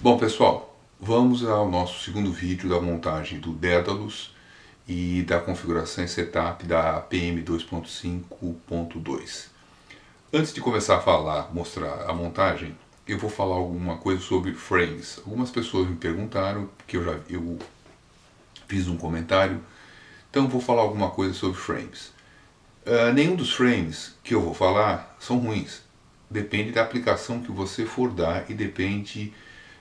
Bom pessoal, vamos ao nosso segundo vídeo da montagem do Daedalus e da configuração e setup da PM 2.5.2. Antes de começar a mostrar a montagem, eu vou falar alguma coisa sobre frames. Algumas pessoas me perguntaram, que eu fiz um comentário, então eu vou falar alguma coisa sobre frames. Nenhum dos frames que eu vou falar são ruins. Depende da aplicação que você for dar e depende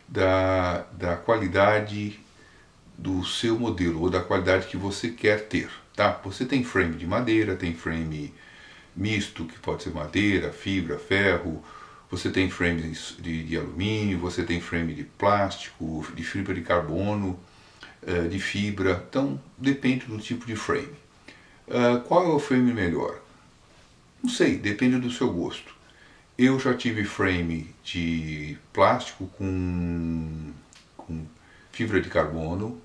da qualidade do seu modelo ou da qualidade que você quer ter, tá? Você tem frame de madeira, tem frame misto, que pode ser madeira, fibra, ferro, você tem frame de alumínio, você tem frame de plástico, de fibra de carbono, de fibra, então depende do tipo de frame. Qual é o frame melhor? Não sei, depende do seu gosto. Eu já tive frame de plástico com fibra de carbono.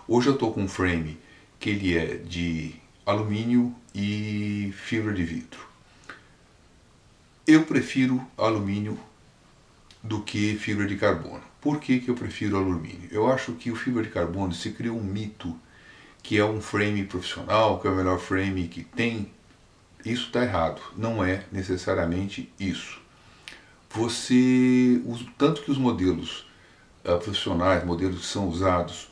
Hoje eu estou com um frame que ele é de alumínio e fibra de vidro. Eu prefiro alumínio do que fibra de carbono. Por que eu prefiro alumínio? Eu acho que o fibra de carbono se criou um mito que é um frame profissional, que é o melhor frame que tem. Isso está errado, não é necessariamente isso. Tanto que os modelos profissionais, modelos que são usados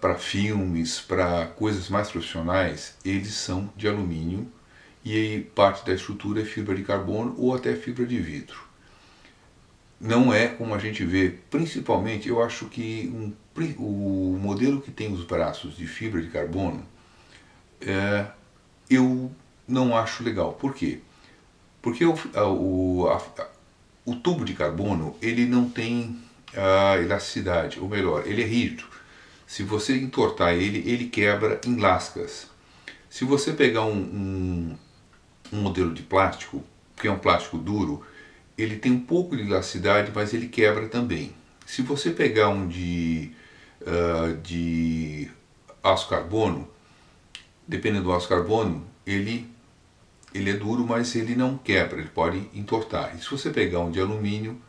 para filmes, para coisas mais profissionais, eles são de alumínio e aí parte da estrutura é fibra de carbono ou até fibra de vidro. Não é como a gente vê, principalmente eu acho que o modelo que tem os braços de fibra de carbono, eu não acho legal. Por quê? Porque o tubo de carbono ele não tem elasticidade, ou melhor, ele é rígido. Se você entortar ele quebra em lascas. Se você pegar um modelo de plástico, que é um plástico duro, ele tem um pouco de elasticidade, mas ele quebra também. Se você pegar um de aço carbono, dependendo do aço carbono, ele é duro, mas ele não quebra, ele pode entortar. E se você pegar um de alumínio,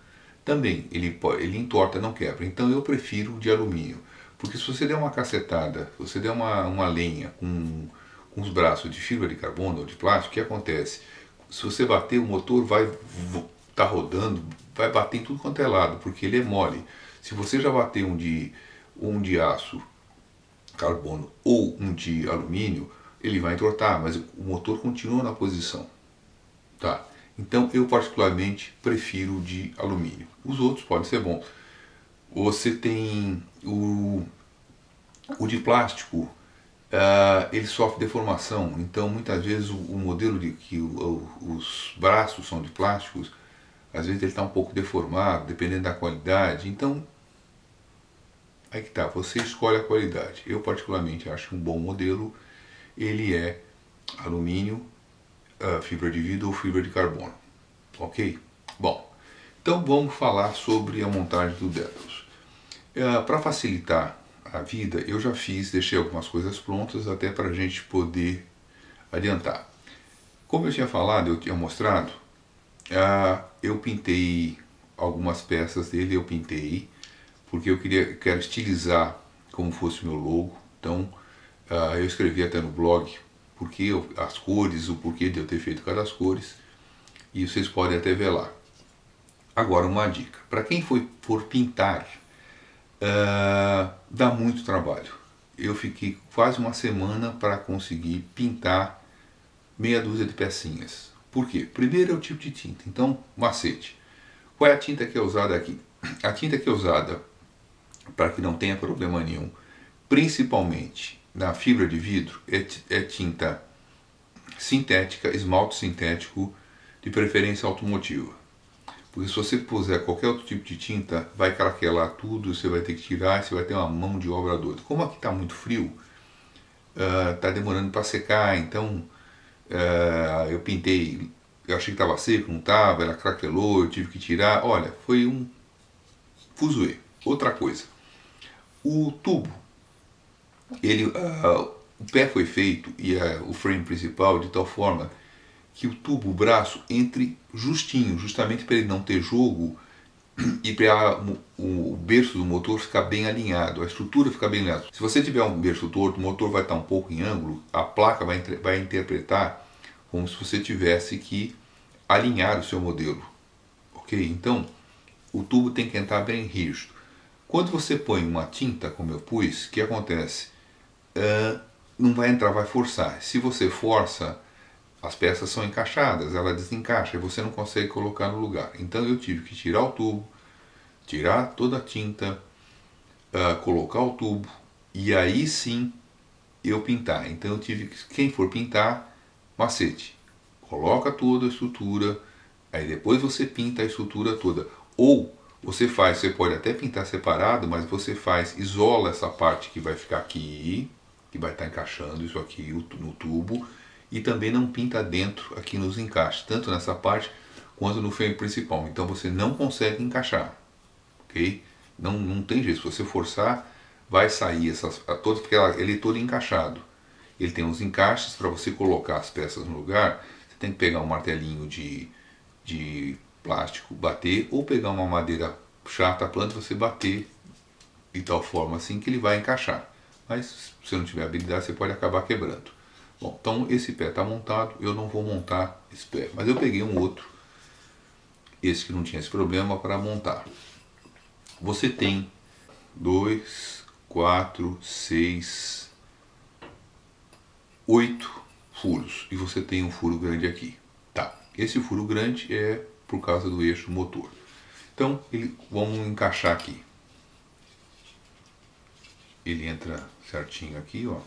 também, ele entorta, não quebra. Então eu prefiro o de alumínio, porque se você der uma cacetada, se você der uma lenha com os braços de fibra de carbono ou de plástico, o que acontece? Se você bater, o motor vai estar rodando, vai bater em tudo quanto é lado, porque ele é mole. Se você já bater um de aço carbono ou um de alumínio, ele vai entortar, mas o motor continua na posição, tá? Então eu particularmente prefiro o de alumínio. Os outros podem ser bons. Você tem o de plástico, ele sofre deformação, então muitas vezes o modelo de que os braços são de plásticos, às vezes ele está um pouco deformado, dependendo da qualidade. Então aí que tá, você escolhe a qualidade. Eu particularmente acho que um bom modelo ele é alumínio, fibra de vidro ou fibra de carbono, ok? Bom, então vamos falar sobre a montagem do Daedalus. Para facilitar a vida, eu já deixei algumas coisas prontas até para a gente poder adiantar. Como eu tinha falado, eu tinha mostrado, eu pintei algumas peças dele, porque eu quero estilizar como fosse o meu logo. Então eu escrevi até no blog as cores, o porquê de eu ter feito cada das cores, e vocês podem até ver lá. Agora uma dica, para quem for pintar, dá muito trabalho. Eu fiquei quase uma semana para conseguir pintar meia dúzia de pecinhas. Por quê? Primeiro é o tipo de tinta, então macete. Qual é a tinta que é usada aqui? A tinta que é usada, para que não tenha problema nenhum, principalmente na fibra de vidro, é tinta sintética, esmalte sintético, de preferência automotiva. Porque se você puser qualquer outro tipo de tinta, vai craquelar tudo, você vai ter que tirar, você vai ter uma mão de obra doida. Como aqui está muito frio, está demorando para secar, então eu pintei, eu achei que estava seco, não estava, ela craquelou, eu tive que tirar. Olha, foi um fuzuê. Outra coisa, o tubo, o pé foi feito e o frame principal de tal forma que o tubo, o braço, entre justinho, justamente para ele não ter jogo e para o berço do motor ficar bem alinhado, a estrutura ficar bem alinhada. Se você tiver um berço torto, o motor vai estar um pouco em ângulo, a placa vai interpretar como se você tivesse que alinhar o seu modelo, ok? Então, o tubo tem que entrar bem rígido. Quando você põe uma tinta, como eu pus, o que acontece? Não vai entrar, vai forçar. Se você força, as peças são encaixadas, ela desencaixa e você não consegue colocar no lugar. Então eu tive que tirar o tubo, tirar toda a tinta, colocar o tubo e aí sim eu pintar. Então eu tive que, quem for pintar, macete, coloca toda a estrutura, aí depois você pinta a estrutura toda. Ou você pode até pintar separado, mas você isola essa parte que vai ficar aqui, que vai estar encaixando isso aqui no tubo, e também não pinta dentro aqui nos encaixes, tanto nessa parte quanto no frame principal. Então você não consegue encaixar, ok? Não tem jeito, se você forçar, vai sair porque ele é todo encaixado. Ele tem uns encaixes para você colocar as peças no lugar. Você tem que pegar um martelinho de plástico, bater, ou pegar uma madeira chata, planta, você bater de tal forma assim que ele vai encaixar. Mas se você não tiver habilidade, você pode acabar quebrando. Bom, então esse pé está montado, eu não vou montar esse pé, mas eu peguei um outro, esse que não tinha esse problema, para montar. Você tem 2, 4, 6, 8 furos, e você tem um furo grande aqui. Tá, esse furo grande é por causa do eixo do motor. Então, vamos encaixar aqui. Ele entra certinho aqui, ó.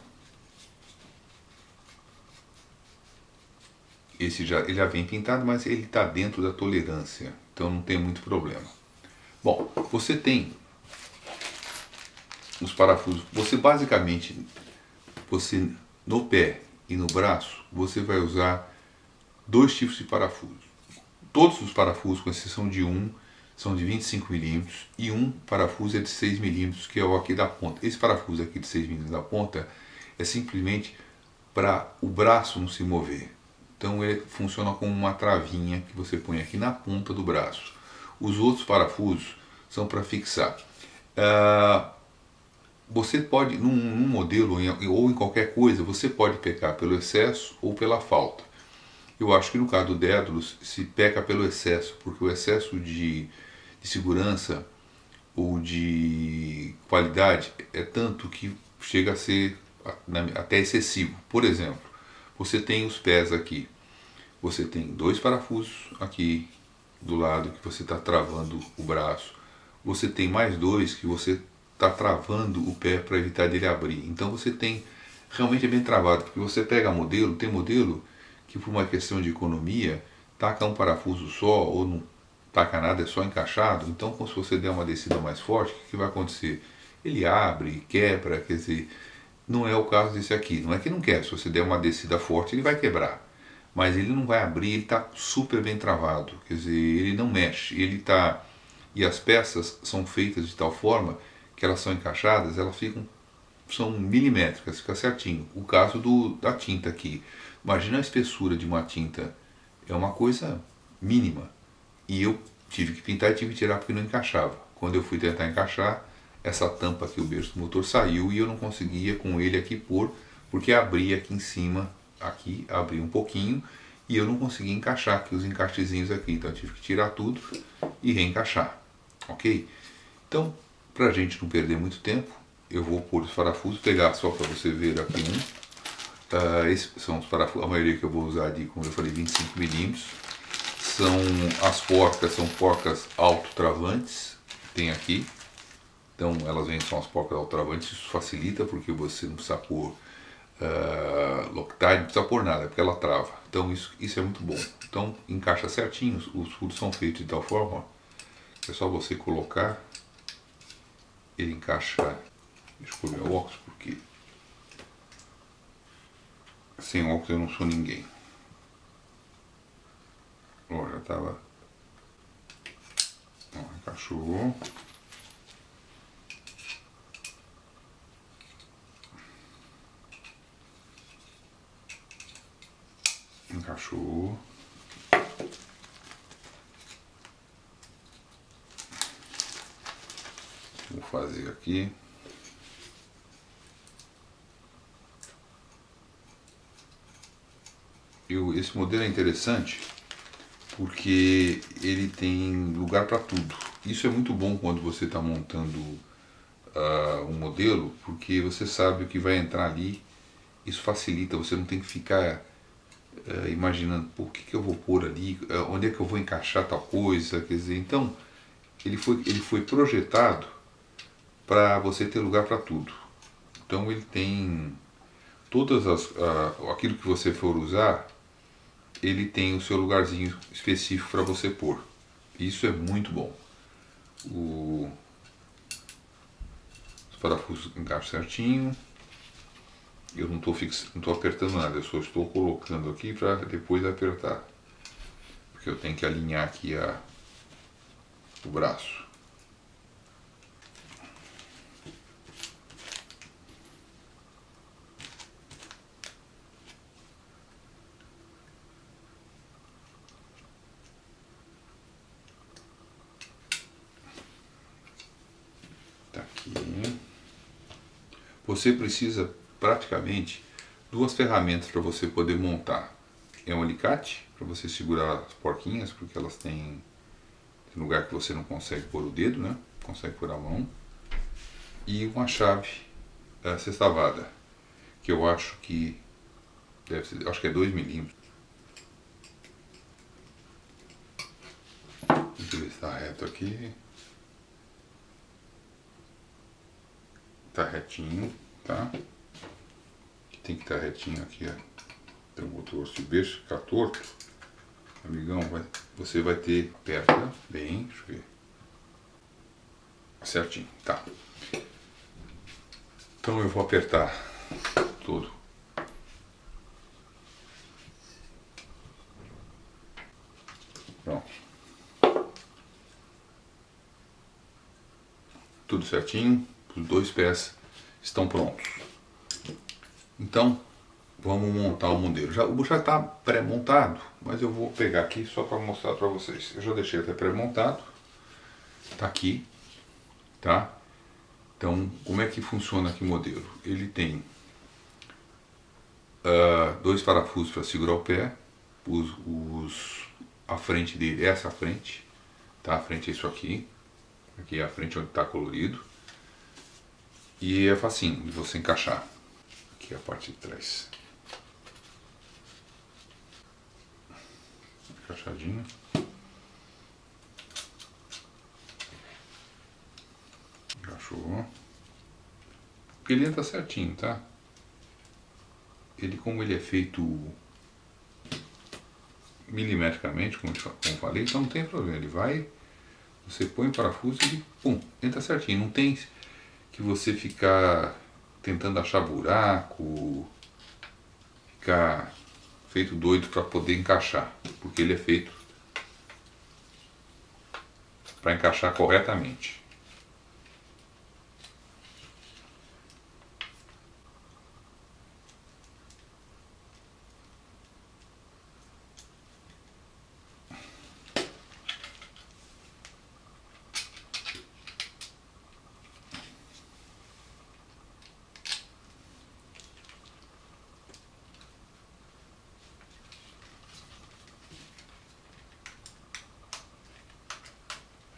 Ele já vem pintado, mas ele está dentro da tolerância, então não tem muito problema. Bom, você tem os parafusos. Você basicamente, no pé e no braço, você vai usar dois tipos de parafusos. Todos os parafusos, com exceção de um, são de 25 mm e um parafuso é de 6 mm, que é o aqui da ponta. Esse parafuso aqui de 6 mm da ponta é simplesmente para o braço não se mover. Então ele funciona como uma travinha que você põe aqui na ponta do braço. Os outros parafusos são para fixar. Você pode, num modelo ou em qualquer coisa, você pode pecar pelo excesso ou pela falta. Eu acho que no caso do Daedalus se peca pelo excesso, porque o excesso de segurança ou de qualidade é tanto que chega a ser até excessivo. Por exemplo, você tem os pés aqui, você tem dois parafusos aqui do lado que você está travando o braço, você tem mais dois que você está travando o pé para evitar dele abrir. Então você tem, realmente é bem travado, porque você pega modelo, tem modelo que por uma questão de economia, taca um parafuso só ou não taca nada, é só encaixado. Então se você der uma descida mais forte, o que vai acontecer? Ele abre, quebra, quer dizer, não é o caso desse aqui. Não é que não quer, se você der uma descida forte ele vai quebrar, mas ele não vai abrir, ele está super bem travado, quer dizer, ele não mexe, ele está... E as peças são feitas de tal forma que elas são encaixadas, são milimétricas, fica certinho. O caso da tinta aqui, imagina a espessura de uma tinta, é uma coisa mínima, e eu tive que pintar e tive que tirar porque não encaixava. Quando eu fui tentar encaixar, essa tampa aqui, o berço do motor, saiu e eu não conseguia com ele aqui pôr, porque abria aqui em cima, aqui abria um pouquinho, e eu não conseguia encaixar aqui os encaixezinhos aqui, então eu tive que tirar tudo e reencaixar, ok? Então, para a gente não perder muito tempo, eu vou pôr os parafusos, pegar só para você ver aqui um. Esses são os parafusos, a maioria que eu vou usar de, como eu falei, 25 mm. As porcas são porcas autotravantes, tem aqui. Então elas vêm, são as porcas autotravantes, isso facilita porque você não precisa pôr Loctite, não precisa pôr nada, porque ela trava. Então isso é muito bom. Então encaixa certinho, os furos são feitos de tal forma, ó, é só você colocar, ele encaixa. Deixa eu pôr meu óculos, porque sem óculos eu não sou ninguém. Ó, já tava... Ó, encaixou. Encaixou. fazer aqui. Esse modelo é interessante porque ele tem lugar para tudo. Isso é muito bom quando você está montando um modelo, porque você sabe o que vai entrar ali. Isso facilita, você não tem que ficar imaginando, o que eu vou pôr ali, onde é que eu vou encaixar tal coisa, quer dizer, então ele foi projetado para você ter lugar para tudo. Então ele tem todas aquilo que você for usar, ele tem o seu lugarzinho específico para você pôr. Isso é muito bom. Os parafusos encaixam certinho. Eu não estou apertando nada, eu só estou colocando aqui para depois apertar. Porque eu tenho que alinhar aqui o braço. Tá aqui. Você precisa praticamente duas ferramentas para você poder montar. É um alicate para você segurar as porquinhas, porque elas têm lugar que você não consegue pôr o dedo, né? Consegue pôr a mão. E uma chave sextavada, que eu acho que deve ser, acho que é 2 milímetros. Deixa eu ver se está reto aqui. Tá retinho, tá? Tem que estar retinho aqui, ó. Tem um motor, se o beijo ficar torto, amigão, você vai ter, aperta bem, deixa eu ver, certinho, tá. Então eu vou apertar todo. Pronto. Tudo certinho, os dois pés estão prontos. Então, vamos montar o modelo. O já está pré-montado, mas eu vou pegar aqui só para mostrar para vocês. Eu já deixei até pré-montado. Está aqui, tá? Então, como é que funciona aqui o modelo? Ele tem dois parafusos para segurar o pé. A frente dele, essa frente, tá? A frente é isso aqui. Aqui é a frente onde está colorido. E é facinho de você encaixar. Aqui é a parte de trás. Encaixadinho. Encaixou. Ele entra certinho, tá? Como ele é feito milimetricamente, como eu falei, então não tem problema. Ele vai, você põe o parafuso e ele, pum, entra certinho. Não tem que você ficar tentando achar buraco, ficar feito doido para poder encaixar, porque ele é feito para encaixar corretamente.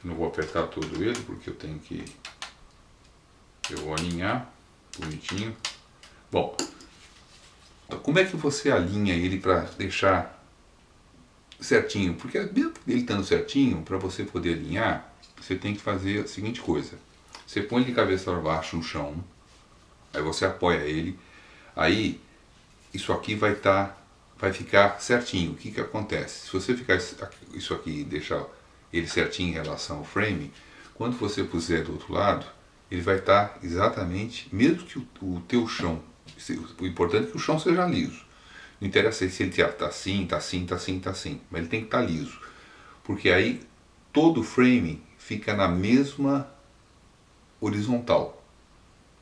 Não vou apertar todo ele porque eu vou alinhar bonitinho. Bom, então como é que você alinha ele para deixar certinho? Porque mesmo ele estando certinho, para você poder alinhar, você tem que fazer a seguinte coisa. Você põe ele de cabeça para baixo no chão, aí você apoia ele, aí isso aqui vai ficar certinho. O que que acontece? Se você ficar isso aqui e deixar ele certinho em relação ao frame, quando você puser do outro lado, ele vai estar exatamente, mesmo que o teu chão, o importante é que o chão seja liso. Não interessa se ele está assim, está assim, está assim, está assim, mas ele tem que estar liso. Porque aí todo o frame fica na mesma horizontal.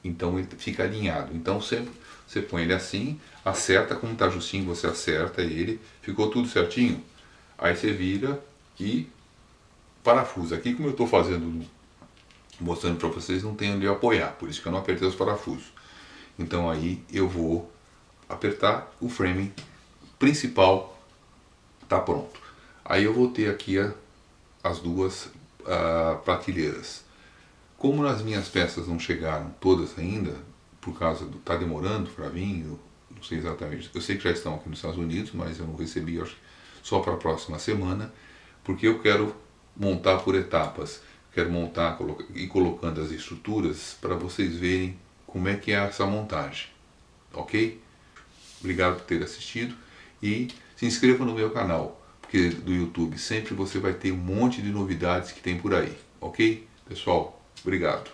Então ele fica alinhado. Então sempre você põe ele assim, acerta, como está justinho, você acerta ele, ficou tudo certinho. Aí você vira e parafusa. Aqui como eu estou fazendo mostrando para vocês, não tem onde apoiar, por isso que eu não apertei os parafusos. Então aí eu vou apertar, o frame principal está pronto. Aí eu vou ter aqui as duas prateleras. Como as minhas peças não chegaram todas ainda, por causa do tá demorando para vir, eu não sei exatamente, eu sei que já estão aqui nos Estados Unidos, mas eu não recebi, acho, só para a próxima semana, porque eu quero montar por etapas, quero montar e colocando as estruturas para vocês verem como é que é essa montagem, ok? Obrigado por ter assistido e se inscreva no meu canal, porque do YouTube sempre você vai ter um monte de novidades que tem por aí, ok? Pessoal, obrigado.